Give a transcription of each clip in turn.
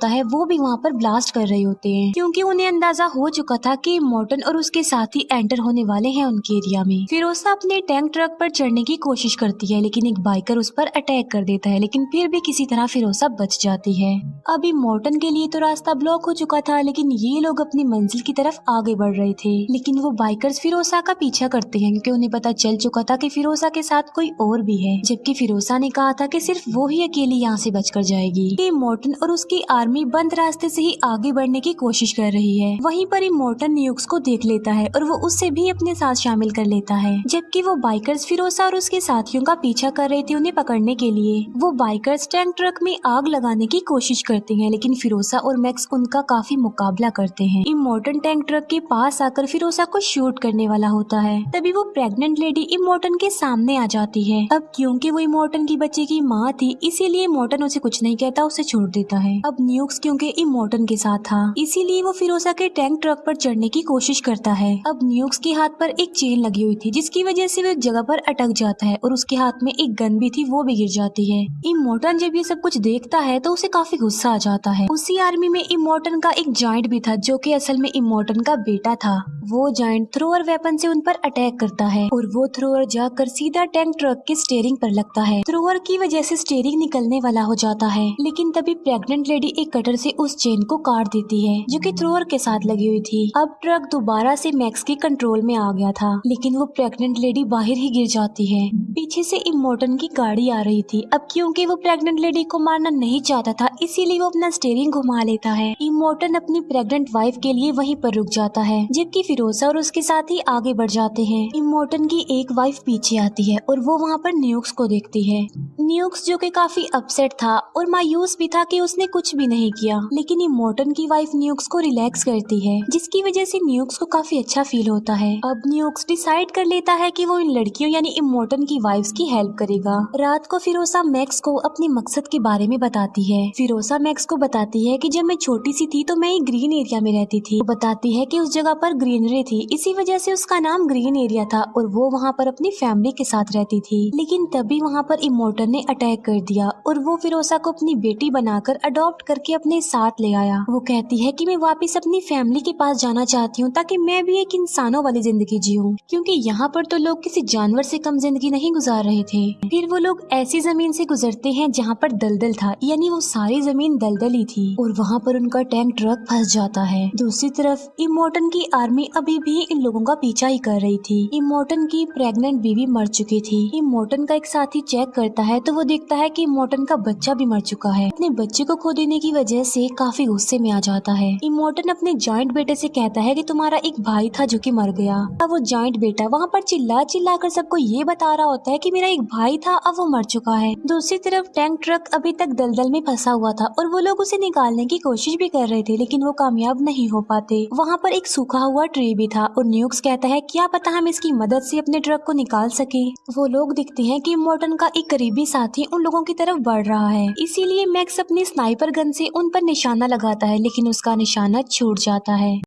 होता है वो भी वहाँ पर ब्लास्ट कर रहे होते हैं, क्योंकि उन्हें अंदाजा हो चुका था कि मॉर्टन और उसके साथी एंटर होने वाले हैं उनके एरिया में। फिरोसा अपने टैंक ट्रक पर चढ़ने की कोशिश करती है, लेकिन एक बाइकर उस पर अटैक कर देता है, लेकिन फिर भी किसी तरह फिरोसा बच जाती है। अभी मॉर्टन के लिए तो रास्ता ब्लॉक हो चुका था, लेकिन ये लोग अपनी मंजिल की तरफ आगे बढ़ रहे थे। लेकिन वो बाइकर्स फिरोसा का पीछा करते हैं, क्योंकि उन्हें पता चल चुका था कि फिरोसा के साथ कोई और भी है, जबकि फिरोसा ने कहा था कि सिर्फ वो ही अकेली यहाँ से बचकर जाएगी। कि मॉर्टन और उसकी आर्मी बंद रास्ते से ही आगे बढ़ने की कोशिश कर रही है। वहीं पर ही मॉर्टन न्यूक्स को देख लेता है और वो उससे भी अपने साथ शामिल कर लेता है, जबकि वो बाइकर्स फिरोसा और उसके साथियों का पीछा कर रहे थे उन्हें पकड़ने के लिए। वो बाइकर्स टैंक ट्रक में आग लगाने की कोशिश करते हैं, लेकिन फिरोसा और मैक्स उनका काफी मुकाबला करते हैं। इमोर्टन टैंक ट्रक के पास आकर फिरोसा को शूट करने वाला होता है, तभी वो प्रेग्नेंट लेडी इमोर्टन के सामने आ जाती है। अब क्योंकि वो इमोर्टन की बच्चे की माँ थी, इसीलिए इमोर्टन उसे कुछ नहीं कहता, उसे छोड़ देता है। अब न्यूक्स क्योंकि इमोर्टन के साथ था, इसीलिए वो फिरोसा के टैंक ट्रक पर चढ़ने की कोशिश करता है। अब न्यूक्स के हाथ पर एक चेन लगी हुई थी, जिसकी वजह से वो एक जगह पर अटक जाता है और उसके हाथ में एक गन भी थी, वो भी गिर जाती है। इमोर्टन जब ये सब कुछ देखता है तो उसे काफी गुस्सा आ जाता है। उसी आर्मी में इमोर्टन का एक जायंट भी था, जो कि असल में इमोर्टन का बेटा था। वो जायंट थ्रोअर वेपन से उन पर अटैक करता है और वो थ्रोअर जाकर सीधा टैंक ट्रक के स्टीयरिंग पर लगता है। थ्रोअर की वजह से स्टीयरिंग निकलने वाला हो जाता है, लेकिन तभी प्रेग्नेंट लेडी एक कटर से उस चेन को काट देती है, जो कि थ्रोअर के साथ लगी हुई थी। अब ट्रक दोबारा से मैक्स के कंट्रोल में आ गया था, लेकिन वो प्रेग्नेंट लेडी बाहर ही गिर जाती है। पीछे से इमोर्टन की गाड़ी आ रही थी। अब क्योंकि वो प्रेग्नेंट लेडी को मारना नहीं चाहता था, इसीलिए वो अपना स्टीयरिंग घुमा लेता है। इमोर्टन अपनी प्रेग्नेंट वाइफ के लिए वहीं पर रुक जाता है, जबकि फिरोसा और उसके साथ ही आगे बढ़ जाते हैं। इमोर्टन की एक वाइफ पीछे आती है और वो वहाँ पर न्यूक्स को देखती है। न्यूक्स जो कि काफी अपसेट था और मायूस भी था कि उसने कुछ भी नहीं किया, लेकिन इमोर्टन की वाइफ न्यूक्स को रिलैक्स करती है, जिसकी वजह से न्यूक्स को काफी अच्छा फील होता है। अब न्यूक्स डिसाइड कर लेता है कि वो इन लड़कियों यानी इमोर्टन की वाइफ्स की हेल्प करेगा। रात को फिरोसा मैक्स को अपने मकसद के बारे में बताती है। फिरोसा मैक्स को बताती है कि जब मैं छोटी सी थी तो मैं एक ग्रीन एरिया में रहती थी। वो बताती है कि उस जगह पर ग्रीनरी थी, इसी वजह से उसका नाम ग्रीन एरिया था और वो वहाँ पर अपनी फैमिली के साथ रहती थी। लेकिन तभी वहाँ पर इमोर्टन ने अटैक कर दिया और वो फिरोसा को अपनी बेटी बनाकर अडॉप्ट करके अपने साथ ले आया। वो कहती है कि मैं वापस अपनी फैमिली के पास जाना चाहती हूँ, ताकि मैं भी एक इंसानों वाली जिंदगी जीऊँ, क्योंकि यहाँ पर तो लोग किसी जानवर से कम जिंदगी नहीं गुजार रहे थे। फिर वो लोग ऐसी जमीन से गुजरते हैं जहाँ पर दलदल था, यानी वो सारी जमीन दलदल ही थी और वहाँ पर उनका टैंक ट्रक फंस जाता है। दूसरी तरफ इमोर्टन की आर्मी अभी भी इन लोगों का पीछा ही कर रही थी। इमोर्टन की प्रेग्नेंट बीवी मर चुकी थी। इमोर्टन का एक साथी चेक करता है तो वो देखता है कि इमोर्टन का बच्चा भी मर चुका है। अपने बच्चे को खो देने की वजह से काफी गुस्से में आ जाता है। इमोर्टन अपने जॉइंट बेटे से कहता है कि तुम्हारा एक भाई था जो कि मर गया। अब वो जॉइंट बेटा वहाँ पर चिल्ला चिल्ला कर सबको ये बता रहा होता है कि मेरा एक भाई था, अब वो मर चुका है। दूसरी तरफ टैंक ट्रक अभी तक दलदल में फंसा हुआ था और वो लोग उसे निकालने की कोशिश भी कर रहे थे, लेकिन वो कामयाब नहीं हो पाते। वहाँ पर एक सूखा हुआ ट्री भी था और न्यूक्स कहता है क्या पता हम इसकी मदद से अपने ट्रक को निकाल सके। वो लोग दिखते हैं कि इमोर्टन का एक करीबी साथी उन लोगों की तरफ बढ़ रहा है, इसीलिए मैक्स अपनी स्नाइपर गन से उन पर निशाना लगाता है, लेकिन उसका निशाना छूट जाता है।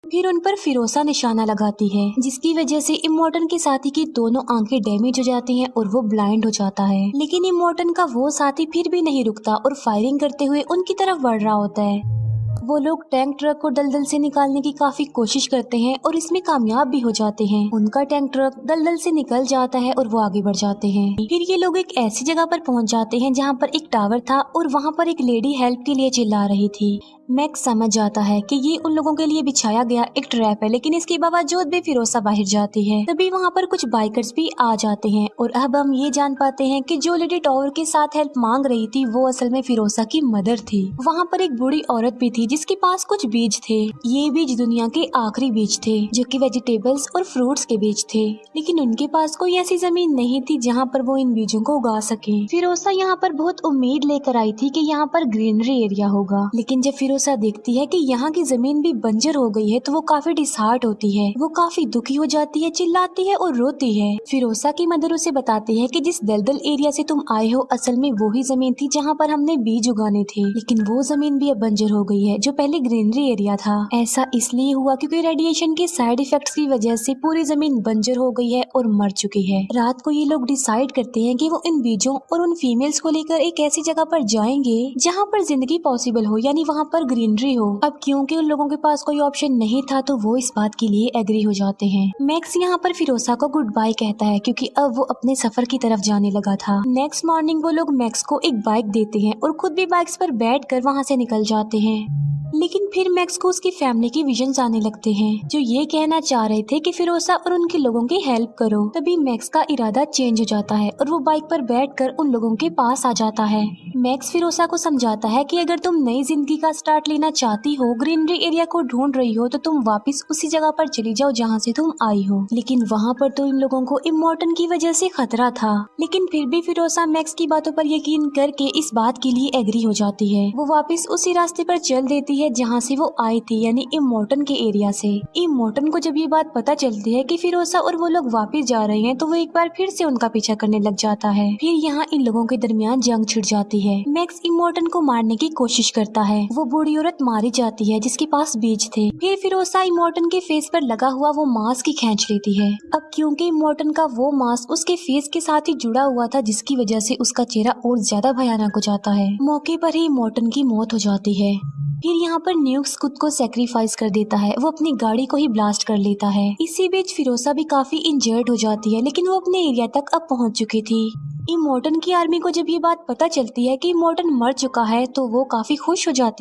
फिर उन पर फिरोसा निशाना लगाती है, जिसकी वजह से इमोर्टन के साथी की दोनों आंखें डैमेज हो जाती हैं और वो ब्लाइंड हो जाता है। लेकिन इमोर्टन का वो साथी फिर भी नहीं रुकता और फायरिंग करते हुए उनकी तरफ बढ़ रहा होता है। वो लोग टैंक ट्रक को दलदल से निकालने की काफी कोशिश करते हैं और इसमें कामयाब भी हो जाते हैं। उनका टैंक ट्रक दलदल से निकल जाता है और वो आगे बढ़ जाते हैं। फिर ये लोग एक ऐसी जगह पर पहुंच जाते हैं जहां पर एक टावर था और वहां पर एक लेडी हेल्प के लिए चिल्ला रही थी। मैक्स समझ जाता है कि ये उन लोगों के लिए बिछाया गया एक ट्रैप है, लेकिन इसके बावजूद भी फिरोसा बाहर जाती है। तभी वहाँ पर कुछ बाइकर्स भी आ जाते हैं और अब हम ये जान पाते हैं कि जो लेडी टावर के साथ हेल्प मांग रही थी वो असल में फिरोसा की मदर थी। वहाँ पर एक बूढ़ी औरत भी थी जिसके पास कुछ बीज थे। ये बीज दुनिया के आखिरी बीज थे जो कि वेजिटेबल्स और फ्रूट्स के बीज थे, लेकिन उनके पास कोई ऐसी जमीन नहीं थी जहाँ पर वो इन बीजों को उगा सके। फिरोसा यहाँ पर बहुत उम्मीद लेकर आई थी कि यहाँ पर ग्रीनरी एरिया होगा, लेकिन जब फिरोसा देखती है कि यहाँ की जमीन भी बंजर हो गई है तो वो काफी डिसहार्ट होती है। वो काफी दुखी हो जाती है, चिल्लाती है और रोती है। फिरोसा की मदर उसे बताती है कि जिस दलदल एरिया से तुम आए हो असल में वो ही जमीन थी जहाँ पर हमने बीज उगाने थे, लेकिन वो जमीन भी अब बंजर हो गई है जो पहले ग्रीनरी एरिया था। ऐसा इसलिए हुआ क्योंकि रेडिएशन के साइड इफेक्ट्स की वजह से पूरी जमीन बंजर हो गई है और मर चुकी है। रात को ये लोग डिसाइड करते हैं कि वो इन बीजों और उन फीमेल्स को लेकर एक ऐसी जगह पर जाएंगे जहाँ पर जिंदगी पॉसिबल हो, यानी वहाँ पर ग्रीनरी हो। अब क्योंकि उन लोगों के पास कोई ऑप्शन नहीं था तो वो इस बात के लिए एग्री हो जाते हैं। मैक्स यहाँ पर फिरोसा को गुड बाय कहता है क्योंकि अब वो अपने सफर की तरफ जाने लगा था। नेक्स्ट मॉर्निंग वो लोग मैक्स को एक बाइक देते हैं और खुद भी बाइक्स पर बैठकर वहाँ से निकल जाते हैं। लेकिन फिर मैक्स को उसकी फैमिली के विजन्स आने लगते हैं जो ये कहना चाह रहे थे कि फिरोसा और उनके लोगों की हेल्प करो। तभी मैक्स का इरादा चेंज हो जाता है और वो बाइक पर बैठकर उन लोगों के पास आ जाता है। मैक्स फिरोसा को समझाता है कि अगर तुम नई जिंदगी का स्टार्ट लेना चाहती हो, ग्रीनरी एरिया को ढूंढ रही हो, तो तुम वापस उसी जगह पर चली जाओ जहाँ से तुम आई हो। लेकिन वहाँ पर तो इन लोगों को इमोर्टन की वजह से खतरा था। लेकिन फिर भी फिरोसा मैक्स की बातों पर यकीन करके इस बात के लिए एग्री हो जाती है। वो वापस उसी रास्ते पर चल देती है जहाँ से वो आई थी, यानी इमोर्टन के एरिया से। इमोर्टन को जब ये बात पता चलती है कि फिरोसा और वो लोग वापस जा रहे हैं तो वो एक बार फिर से उनका पीछा करने लग जाता है। फिर यहाँ इन लोगों के दरमियान जंग छिड़ जाती है। मैक्स इमोर्टन को मारने की कोशिश करता है। वो बूढ़ी औरत मारी जाती है जिसके पास बीज थे। फिर फिरोसा इमोर्टन के फेस पर लगा हुआ वो मास्क ही खींच लेती है। अब क्योंकि इमोर्टन का वो मास्क उसके फेस के साथ ही जुड़ा हुआ था जिसकी वजह से उसका चेहरा और ज्यादा भयानक हो जाता है। मौके पर ही इमोर्टन की मौत हो जाती है। फिर यहाँ पर न्यूक्स खुद को सेक्रीफाइस कर देता है। वो अपनी गाड़ी को ही ब्लास्ट कर लेता है। इसी बीच फिरोसा भी काफी इंजर्ड हो जाती है, लेकिन वो अपने एरिया तक अब पहुँच चुकी थी। इमोर्टन की आर्मी को जब ये बात पता चलती है कि इमोर्टन मर चुका है तो वो काफी खुश हो जाती है।